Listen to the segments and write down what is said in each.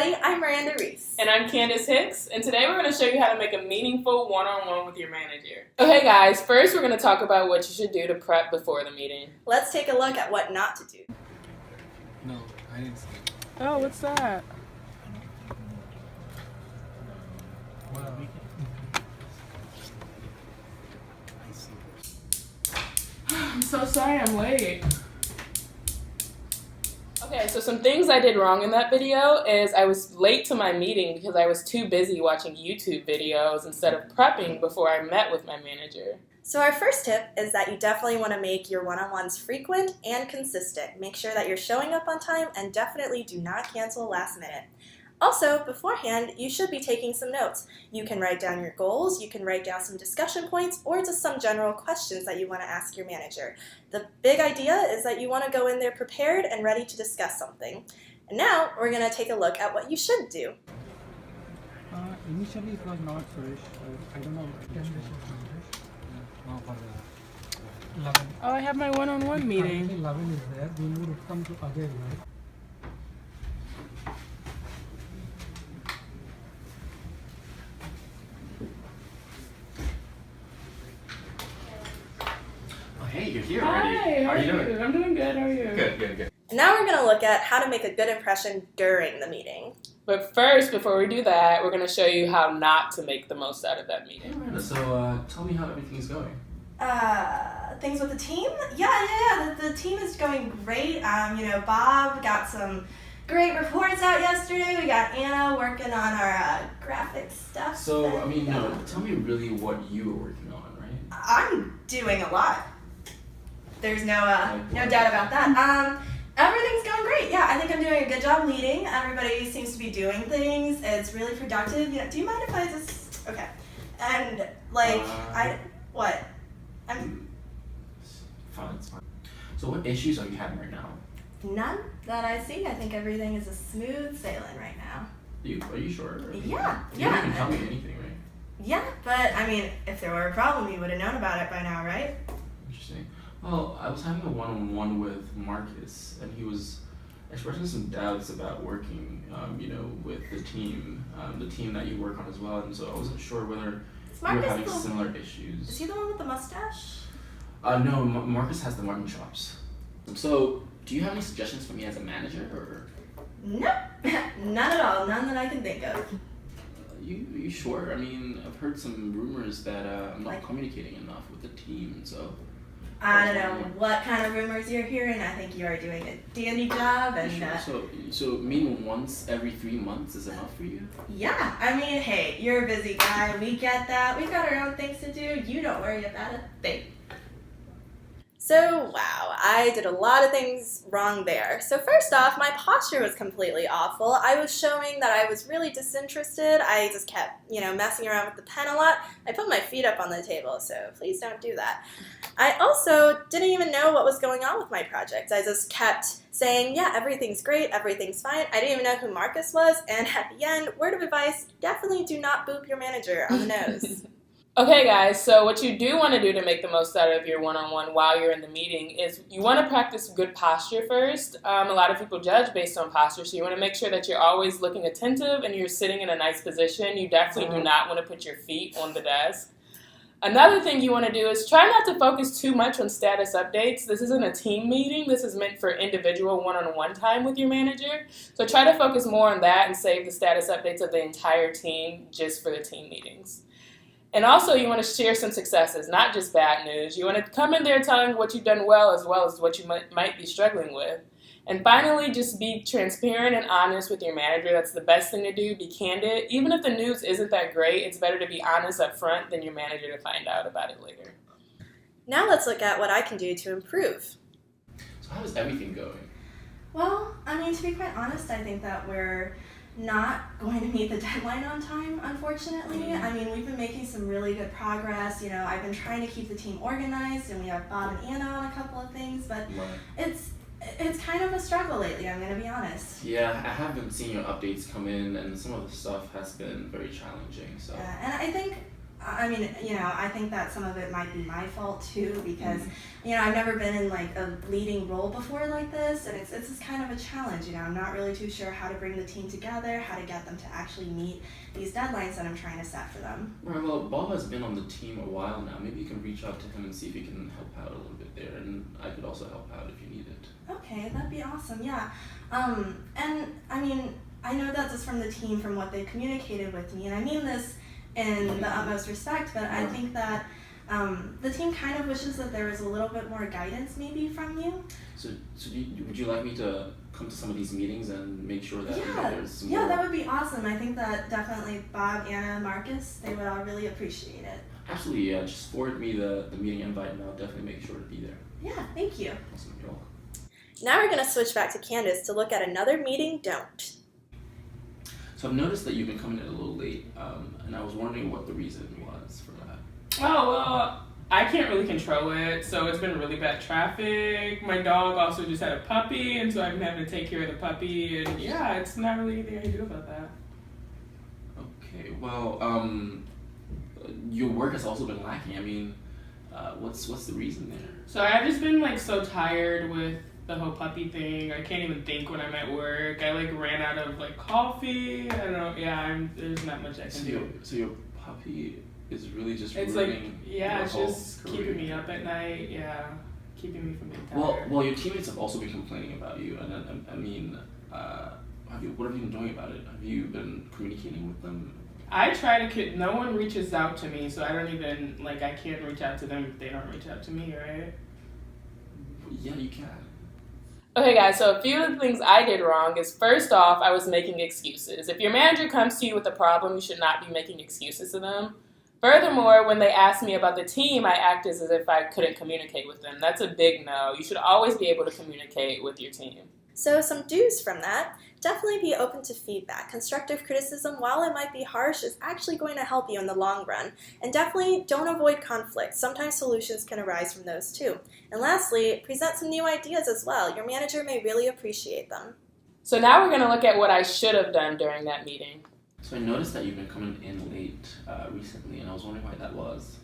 everybody, I'm Miranda Reese. And I'm Candace Hicks, and today we're going to show you how to make a meaningful one-on-one with your manager. Okay guys, first we're going to talk about what you should do to prep before the meeting. Let's take a look at what not to do. No, I didn't see it. Oh, what's that? I'm so sorry I'm late. Okay, so some things I did wrong in that video is I was late to my meeting because I was too busy watching YouTube videos instead of prepping before I met with my manager. So our first tip is that you definitely want to make your one-on-ones frequent and consistent. Make sure that you're showing up on time and definitely do not cancel last minute. Also, beforehand, you should be taking some notes. You can write down your goals, you can write down some discussion points, or just some general questions that you want to ask your manager. The big idea is that you want to go in there prepared and ready to discuss something. And now, we're going to take a look at what you should do. Initially it was not fresh. I don't know. 10 days no, for 11. Oh, I have my one-on-one meeting. Currently 11 is there. We would come to again, right? Hey, you're here Hi, already. how are you doing? I'm doing good, how are you? Good. And now we're going to look at how to make a good impression during the meeting. But first, before we do that, we're going to show you how not to make the most out of that meeting. Hey, Miranda, so tell me how everything is going. Things with the team? Yeah. The team is going great. Bob got some great reports out yesterday. We got Anna working on our graphic stuff. So, tell me really what you were working on, right? I'm doing a lot. There's no doubt about that. Everything's going great. Yeah, I think I'm doing a good job leading. Everybody seems to be doing things. It's really productive. Do you mind if I just... Okay. And, Fine, it's fine. So what issues are you having right now? None that I see. I think everything is a smooth sailing right now. Are you sure? Yeah. You can tell me anything, right? Yeah, but, if there were a problem, you would have known about it by now, right? Interesting. Well, I was having a one-on-one with Marcus, and he was expressing some doubts about working, with the team that you work on as well, and so I wasn't sure whether you were having similar issues. Is he the one with the mustache? No, Marcus has the mutton chops. So, do you have any suggestions for me as a manager, or? Nope, none at all, none that I can think of. You sure? I've heard some rumors that I'm not communicating enough with the team, so. I don't know what kind of rumors you're hearing. I think you are doing a dandy job, and sure? So meeting once every 3 months is enough for you? Yeah, hey, you're a busy guy. We get that. We've got our own things to do. You don't worry about a thing. So, wow, I did a lot of things wrong there. So first off, my posture was completely awful. I was showing that I was really disinterested. I just kept, messing around with the pen a lot. I put my feet up on the table, so please don't do that. I also didn't even know what was going on with my project. I just kept saying, yeah, everything's great, everything's fine. I didn't even know who Marcus was, and at the end, word of advice, definitely do not boop your manager on the nose. Okay guys, so what you do want to do to make the most out of your one-on-one while you're in the meeting is you want to practice good posture first. A lot of people judge based on posture, so you want to make sure that you're always looking attentive and you're sitting in a nice position. You definitely do not want to put your feet on the desk. Another thing you want to do is try not to focus too much on status updates. This isn't a team meeting. This is meant for individual one-on-one time with your manager. So try to focus more on that and save the status updates of the entire team just for the team meetings. And also, you want to share some successes, not just bad news. You want to come in there telling what you've done well as what you might be struggling with. And finally, just be transparent and honest with your manager. That's the best thing to do. Be candid. Even if the news isn't that great, it's better to be honest up front than your manager to find out about it later. Now let's look at what I can do to improve. So how is everything going? Well, to be quite honest, I think that we're not going to meet the deadline on time, unfortunately. We've been making some really good progress. I've been trying to keep the team organized, and we have Bob and Anna on a couple of things, but it's kind of a struggle lately, I'm going to be honest. Yeah, I have been seeing your updates come in, and some of the stuff has been very challenging. So. Yeah, and I think I mean, I think that some of it might be my fault too because, I've never been in like a leading role before like this, and it's just kind of a challenge. I'm not really too sure how to bring the team together, how to get them to actually meet these deadlines that I'm trying to set for them. Right, well, Bob has been on the team a while now. Maybe you can reach out to him and see if he can help out a little bit there, and I could also help out if you need it. Okay, that'd be awesome, yeah. And I mean, I know that just from the team, from what they communicated with me, and I mean this in the utmost respect, but I think that the team kind of wishes that there was a little bit more guidance maybe from you. So would you like me to come to some of these meetings and make sure that there's some Yeah, more... that would be awesome. I think that definitely Bob, Anna, Marcus, they would all really appreciate it. Absolutely, yeah. Just forward me the meeting invite and I'll definitely make sure to be there. Yeah, thank you. Awesome, you're welcome. Now we're going to switch back to Candace to look at another meeting don't. So I've noticed that you've been coming in a little late, and I was wondering what the reason was for that. Oh, well, I can't really control it, so it's been really bad traffic. My dog also just had a puppy, and so I've been having to take care of the puppy, and yeah, it's not really anything I can do about that. Okay, well, your work has also been lacking. I mean, what's the reason there? So I've just been like so tired with the whole puppy thing. I can't even think when I'm at work. I like ran out of like coffee. I don't know. Yeah, there's not much I can do. So your puppy is really just It's like, ruining yeah, your it's whole just career. keeping me up at night. Yeah, keeping me from being tired. Well, your teammates have also been complaining about you, and I mean, what have you been doing about it? Have you been communicating with them? I try to. No one reaches out to me, so I don't even like. I can't reach out to them if they don't reach out to me, right? Yeah, you can. Okay, guys, so a few of the things I did wrong is, first off, I was making excuses. If your manager comes to you with a problem, you should not be making excuses to them. Furthermore, when they ask me about the team, I act as if I couldn't communicate with them. That's a big no. You should always be able to communicate with your team. So some do's from that: definitely be open to feedback. Constructive criticism, while it might be harsh, is actually going to help you in the long run. And definitely don't avoid conflict. Sometimes solutions can arise from those too. And lastly, present some new ideas as well. Your manager may really appreciate them. So now we're going to look at what I should have done during that meeting. So I noticed that you've been coming in late recently, and I was wondering why that was.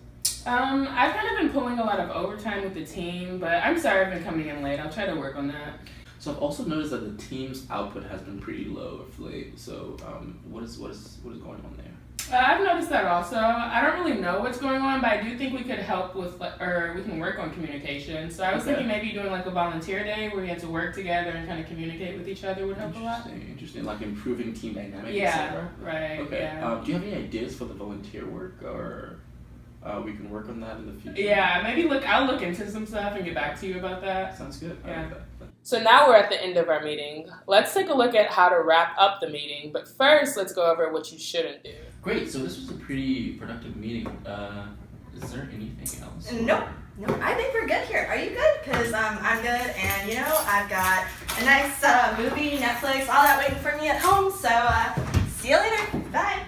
I've kind of been pulling a lot of overtime with the team, but I'm sorry I've been coming in late. I'll try to work on that. So I've also noticed that the team's output has been pretty low of late. So what is going on there? I've noticed that also. I don't really know what's going on, but I do think we could help with, or we can work on communication. So I was thinking maybe doing like a volunteer day where we had to work together and kind of communicate with each other would help a lot. Interesting. Like improving team dynamics. Yeah, right. Okay. Yeah. Do you have any ideas for the volunteer work, or we can work on that in the future? Yeah, maybe I'll look into some stuff and get back to you about that. Sounds good. Yeah. I like that. So now we're at the end of our meeting. Let's take a look at how to wrap up the meeting, but first let's go over what you shouldn't do. Great, so this was a pretty productive meeting. Is there anything else? Nope, I think we're good here. Are you good? Because I'm good, and I've got a nice movie, Netflix, all that waiting for me at home, so see you later. Bye.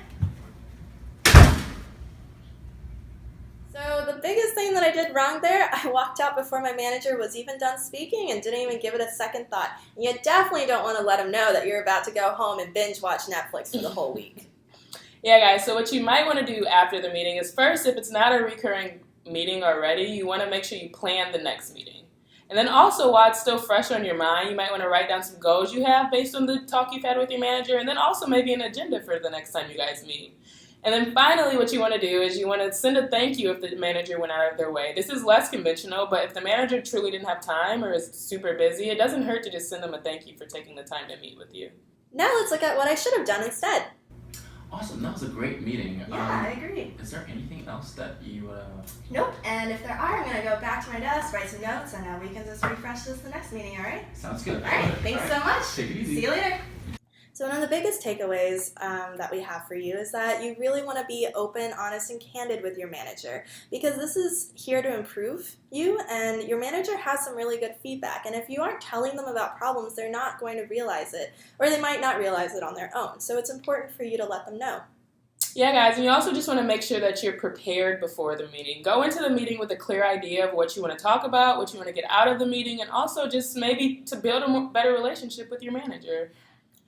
So the biggest thing that I did wrong there, I walked out before my manager was even done speaking and didn't even give it a second thought. And you definitely don't want to let him know that you're about to go home and binge watch Netflix for the whole week. Yeah, guys, so what you might want to do after the meeting is, first, if it's not a recurring meeting already, you want to make sure you plan the next meeting. And then also, while it's still fresh on your mind, you might want to write down some goals you have based on the talk you've had with your manager, and then also maybe an agenda for the next time you guys meet. And then finally, what you want to do is you want to send a thank you if the manager went out of their way. This is less conventional, but if the manager truly didn't have time or is super busy, it doesn't hurt to just send them a thank you for taking the time to meet with you. Now let's look at what I should have done instead. Awesome, that was a great meeting. Yeah, I agree. Is there anything else that you... Nope, and if there are, I'm going to go back to my desk, write some notes, and we can just refresh this the next meeting, all right? Sounds good. All right, thanks so much. Take it easy. See you later. So one of the biggest takeaways that we have for you is that you really want to be open, honest, and candid with your manager, because this is here to improve you, and your manager has some really good feedback. And if you aren't telling them about problems, they're not going to realize it, or they might not realize it on their own. So it's important for you to let them know. Yeah, guys, and you also just want to make sure that you're prepared before the meeting. Go into the meeting with a clear idea of what you want to talk about, what you want to get out of the meeting, and also just maybe to build a better relationship with your manager.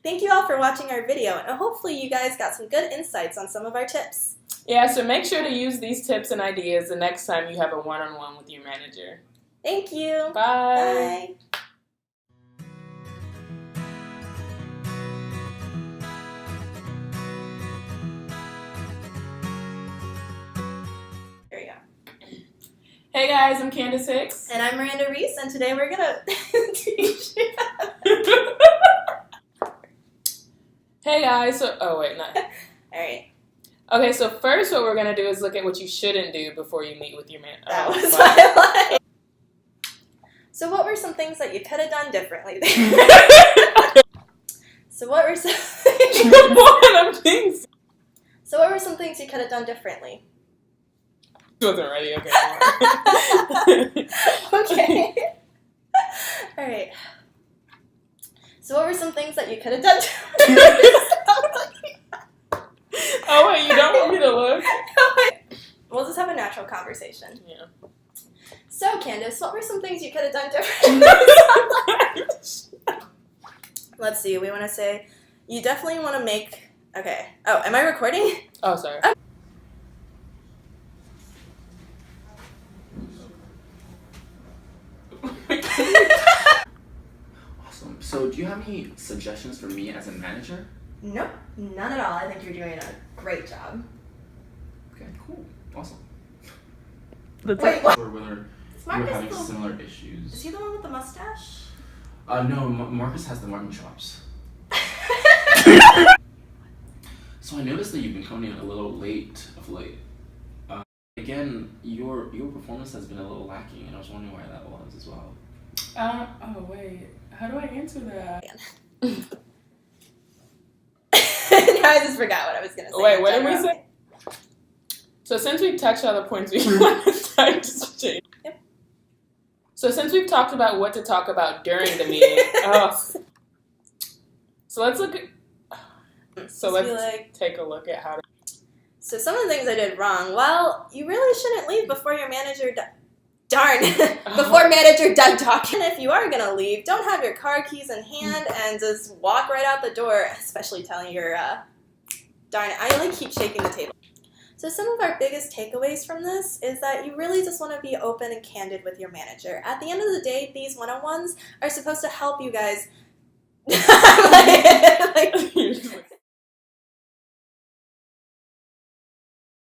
Thank you all for watching our video, and hopefully you guys got some good insights on some of our tips. Yeah, so make sure to use these tips and ideas the next time you have a one-on-one with your manager. Thank you. Bye. Bye. Here we go. Hey guys, I'm Candace Hicks. And I'm Miranda Reese, and today we're gonna teach you. Hey guys, so not. All right. Okay, so first what we're gonna do is look at what you shouldn't do before you meet with your man. That was my line. So what were some things that you could have done differently? So what were some things? So what were some things you could have done differently? Wasn't ready. Okay. Okay. All right. So what were some things that you could have done differently? Oh wait, you don't want me to look? We'll just have a natural conversation. Yeah. So Candace, what were some things you could have done differently? Let's see. We want to say you definitely want to make. Okay. Oh, am I recording? Oh, sorry. Awesome. So, do you have any suggestions for me as a manager? Nope, none at all. I think you're doing a great job. Okay, cool. Awesome. Wait, what? Or whether Is you're Marcus having the, similar is issues. he the one with the mustache? No, Marcus has the mutton chops. So I noticed that you've been coming in a little late of late. Again, your performance has been a little lacking, and I was wondering why that was as well. Oh wait, how do I answer that? Now I just forgot what I was gonna say. Wait, what did we say? So since we've touched on the points we want to just change. Yep. So since we've talked about what to talk about during the meeting, so let's look at. So let's take a look at how to. So some of the things I did wrong. Well, you really shouldn't leave before your manager. Before manager done talking. And if you are gonna leave, don't have your car keys in hand and just walk right out the door. Especially telling your. Darn it! I only keep shaking the table. So some of our biggest takeaways from this is that you really just want to be open and candid with your manager. At the end of the day, these one-on-ones are supposed to help you guys.